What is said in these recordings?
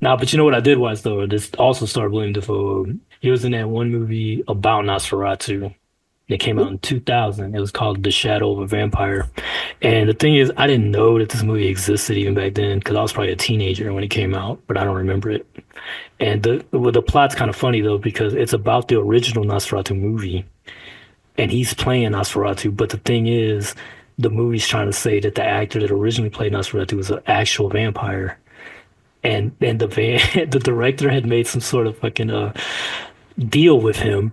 Nah, but you know what I did watch though? This also starred William Dafoe. He was in that one movie about Nosferatu. That came out in 2000. It was called The Shadow of a Vampire. And the thing is, I didn't know that this movie existed even back then because I was probably a teenager when it came out, but I don't remember it. And the plot's kind of funny though because it's about the original Nosferatu movie, and he's playing Nosferatu. But the thing is, the movie's trying to say that the actor that originally played Nosferatu was an actual vampire, and the director had made some sort of fucking deal with him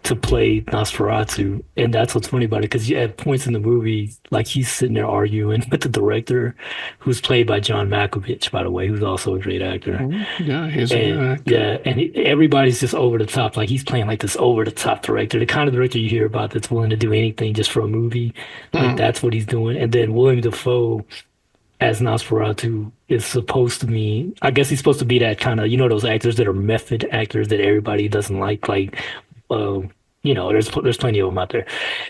to play Nosferatu. And that's what's funny about it, because at points in the movie, like he's sitting there arguing with the director, who's played by John Malkovich, by the way, who's also a great actor. Yeah, he's a good And actor. yeah, and everybody's just over the top. Like he's playing like this over the top director, the kind of director you hear about that's willing to do anything just for a movie. Like Mm. that's what he's doing. And then William Dafoe as Nosferatu is supposed to be, I guess he's supposed to be that kind of, those actors that are method actors that everybody doesn't like, uh, there's plenty of them out there.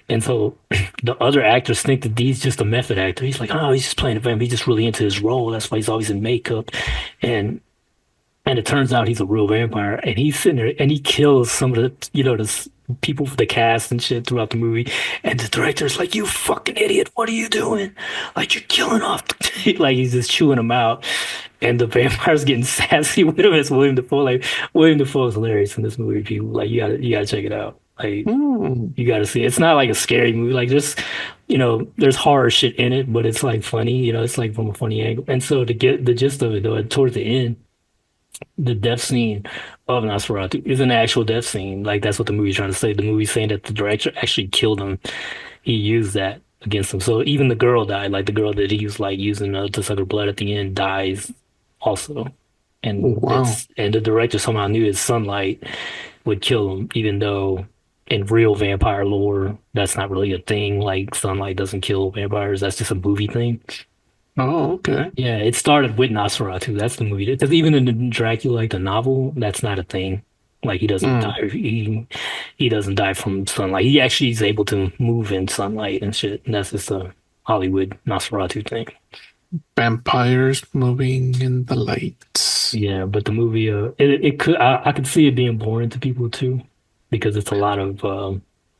And so the other actors think that he's just a method actor. He's like, oh, he's just playing a vamp. He's just really into his role. That's why he's always in makeup. And and it turns out he's a real vampire, and he's sitting there and he kills some of the people for the cast and shit throughout the movie. And the director's like, "You fucking idiot! What are you doing? Like you're killing off." Like he's just chewing them out, and the vampire's getting sassy with him as William Dafoe. Like William Dafoe is hilarious in this movie. People like you gotta check it out. Like Mm. you gotta see it. It's not like a scary movie. Like just there's horror shit in it, but it's like funny. It's like from a funny angle. And so to get the gist of it though, towards the end the death scene of Nosferatu is an actual death scene. Like that's what the movie's trying to say. The movie's saying that the director actually killed him. He used that against him. So even the girl died. Like the girl that he was like using to suck her blood at the end dies also. Oh, And wow. the director somehow knew his sunlight would kill him, even though in real vampire lore that's not really a thing. Like sunlight doesn't kill vampires. That's just a movie thing. Oh, okay. Yeah, it started with Nosferatu. That's the movie. Because even in the Dracula, like the novel, that's not a thing. Like he doesn't Mm. die. He doesn't die from sunlight. He actually is able to move in sunlight and shit. And that's just a Hollywood Nosferatu thing. Vampires moving in the lights. Yeah, but the movie, it could I could see it being boring to people too, because it's a lot of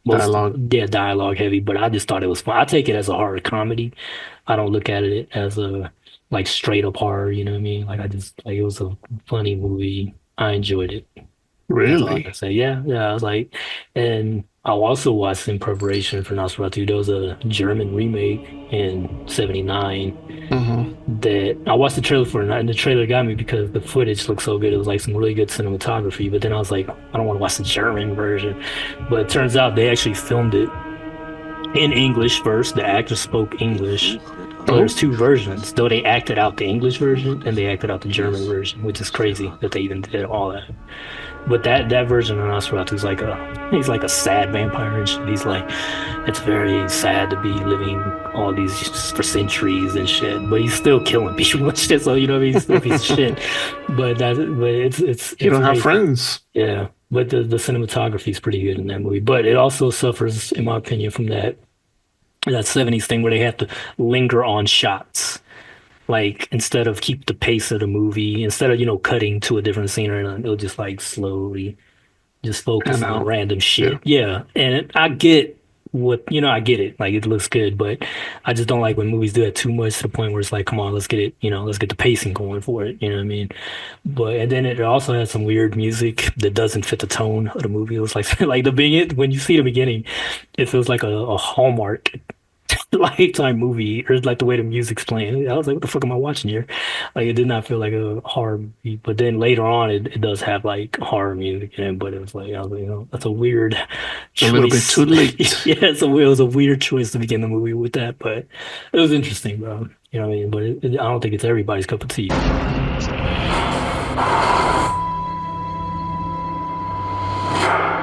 most Dialogue. yeah dialogue heavy. But I just thought it was fun. I take it as a horror comedy. I don't look at it as a like straight up horror. You know what I mean? Like I just like it was a funny movie. I enjoyed it. That's all I can Really? say. Yeah, yeah. I was like, and I also watched in preparation for Nosferatu. There was a German remake in '79 Hmm. that I watched the trailer for, and the trailer got me because the footage looked so good. It was like some really good cinematography. But then I was like, I don't want to watch the German version. But it turns out they actually filmed it in English first. The actors spoke English. So Oh, there's two versions. Though they acted out the English version and they acted out the German version, which is crazy that they even did all that. But that version of Nosferatu is like he's like a sad vampire and shit. He's like it's very sad to be living all these for centuries and shit. But he's still killing people and shit. So you know what I mean? He's still a piece of shit. But you it's don't have crazy. friends. Yeah. But the cinematography is pretty good in that movie. But it also suffers, in my opinion, from that 70s thing where they have to linger on shots. Like instead of keep the pace of the movie, instead of, cutting to a different scene or anything, it'll just like slowly just focus And on out. random Yeah. shit. Yeah. And I get I get it. Like it looks good, but I just don't like when movies do that too much to the point where it's like, come on, let's get it, let's get the pacing going for it. You know what I mean? But and then it also has some weird music that doesn't fit the tone of the movie. It was like like the beginning when you see the beginning, it feels like a Hallmark Lifetime movie, or like the way the music's playing. I was like, what the fuck am I watching here? Like it did not feel like a horror movie. But then later on it does have like horror music in it, but it was like I was like, that's a weird A little bit choice. too late. Yeah, it was a weird choice to begin the movie with that, but it was interesting, bro. You know what I mean? But I don't think it's everybody's cup of tea.